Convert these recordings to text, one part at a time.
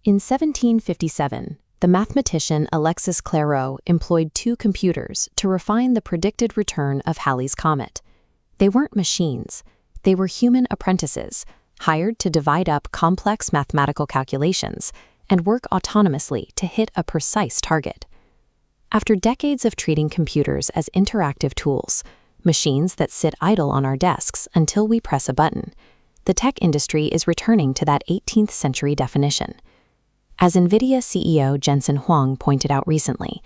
In 1757, the mathematician Alexis Clairaut employed two computers to refine the predicted return of Halley's Comet. They weren't machines. They were human apprentices, hired to divide up complex mathematical calculations and work autonomously to hit a precise target. After decades of treating computers as interactive tools, machines that sit idle on our desks until we press a button, the tech industry is returning to that 18th century definition. As NVIDIA CEO Jensen Huang pointed out recently,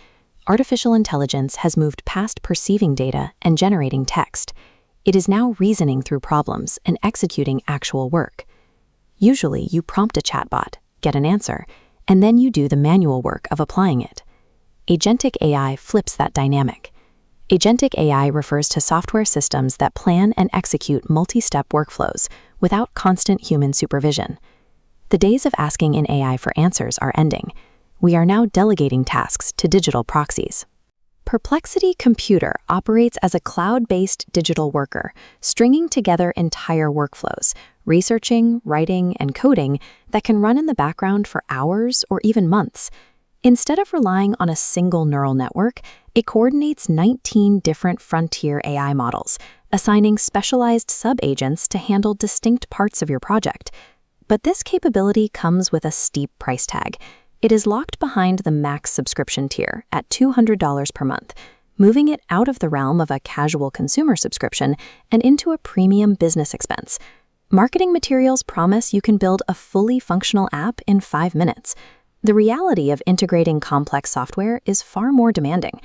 artificial intelligence has moved past perceiving data and generating text. It is now reasoning through problems and executing actual work. Usually, you prompt a chatbot, get an answer, and then you do the manual work of applying it. Agentic AI flips that dynamic. Agentic AI refers to software systems that plan and execute multi-step workflows without constant human supervision. The days of asking an AI for answers are ending. We are now delegating tasks to digital proxies. Perplexity Computer operates as a cloud-based digital worker, stringing together entire workflows, researching, writing, and coding that can run in the background for hours or even months. Instead of relying on a single neural network, it coordinates 19 different frontier AI models, assigning specialized sub-agents to handle distinct parts of your project. But this capability comes with a steep price tag. It is locked behind the max subscription tier at $200 per month, moving it out of the realm of a casual consumer subscription and into a premium business expense. Marketing materials promise you can build a fully functional app in 5 minutes. The reality of integrating complex software is far more demanding.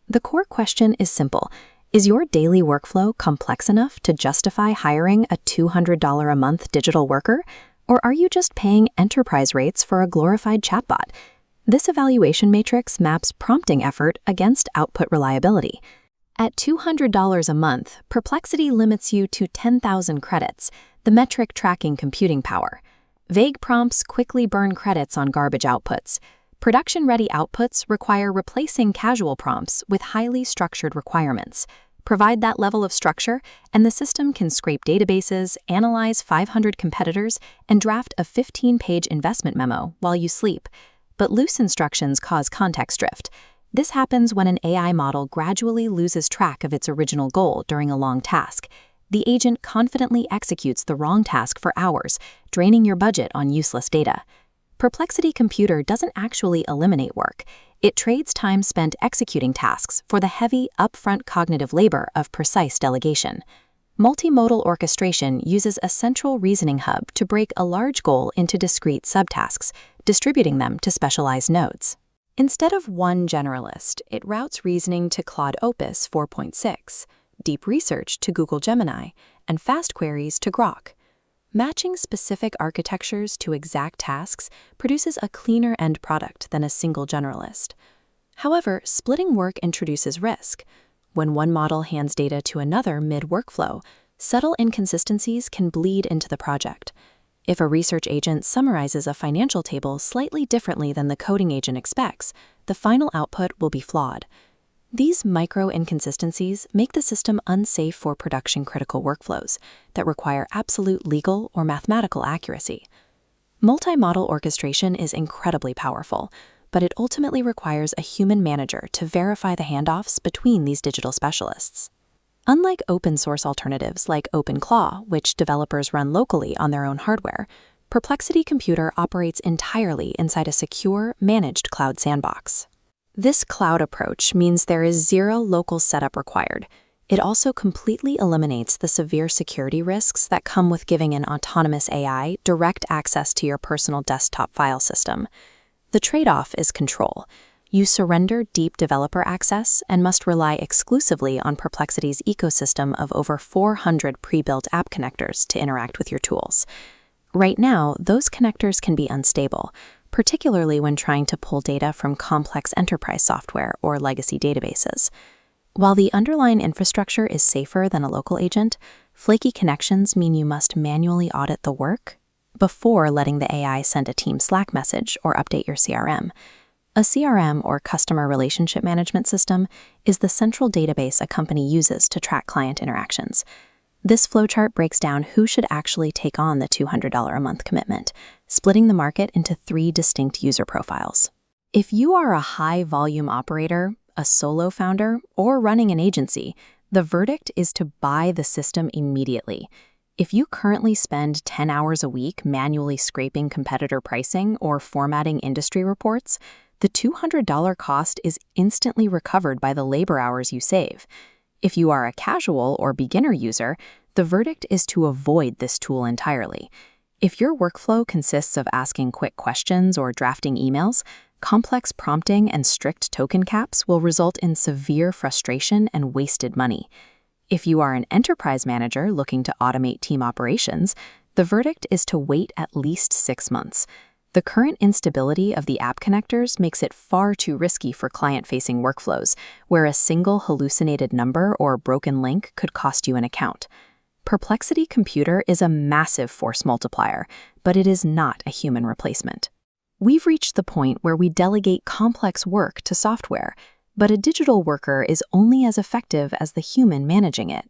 The core question is simple. Is your daily workflow complex enough to justify hiring a $200 a month digital worker? Or are you just paying enterprise rates for a glorified chatbot? This evaluation matrix maps prompting effort against output reliability. At $200 a month, Perplexity limits you to 10,000 credits, the metric tracking computing power. Vague prompts quickly burn credits on garbage outputs. Production-ready outputs require replacing casual prompts with highly structured requirements. Provide that level of structure, and the system can scrape databases, analyze 500 competitors, and draft a 15-page investment memo while you sleep. But loose instructions cause context drift. This happens when an AI model gradually loses track of its original goal during a long task. The agent confidently executes the wrong task for hours, draining your budget on useless data. Perplexity Computer doesn't actually eliminate work. It trades time spent executing tasks for the heavy, upfront cognitive labor of precise delegation. Multimodal orchestration uses a central reasoning hub to break a large goal into discrete subtasks, distributing them to specialized nodes. Instead of one generalist, it routes reasoning to Claude Opus 4.6, deep research to Google Gemini, and fast queries to Grok. Matching specific architectures to exact tasks produces a cleaner end product than a single generalist. However, splitting work introduces risk. When one model hands data to another mid-workflow, subtle inconsistencies can bleed into the project. If a research agent summarizes a financial table slightly differently than the coding agent expects, the final output will be flawed. These micro-inconsistencies make the system unsafe for production-critical workflows that require absolute legal or mathematical accuracy. Multi-model orchestration is incredibly powerful, but it ultimately requires a human manager to verify the handoffs between these digital specialists. Unlike open-source alternatives like OpenClaw, which developers run locally on their own hardware, Perplexity Computer operates entirely inside a secure, managed cloud sandbox. This cloud approach means there is zero local setup required. It also completely eliminates the severe security risks that come with giving an autonomous AI direct access to your personal desktop file system. The trade-off is control. You surrender deep developer access and must rely exclusively on Perplexity's ecosystem of over 400 pre-built app connectors to interact with your tools. Right now, those connectors can be unstable, particularly when trying to pull data from complex enterprise software or legacy databases. While the underlying infrastructure is safer than a local agent, flaky connections mean you must manually audit the work before letting the AI send a team Slack message or update your CRM. A CRM, or customer relationship management system, is the central database a company uses to track client interactions. This flowchart breaks down who should actually take on the $200 a month commitment, splitting the market into 3 distinct user profiles. If you are a high-volume operator, a solo founder, or running an agency, the verdict is to buy the system immediately. If you currently spend 10 hours a week manually scraping competitor pricing or formatting industry reports, the $200 cost is instantly recovered by the labor hours you save. If you are a casual or beginner user, the verdict is to avoid this tool entirely. If your workflow consists of asking quick questions or drafting emails, complex prompting and strict token caps will result in severe frustration and wasted money. If you are an enterprise manager looking to automate team operations, the verdict is to wait at least 6 months. The current instability of the app connectors makes it far too risky for client-facing workflows, where a single hallucinated number or broken link could cost you an account. Perplexity Computer is a massive force multiplier, but it is not a human replacement. We've reached the point where we delegate complex work to software, but a digital worker is only as effective as the human managing it.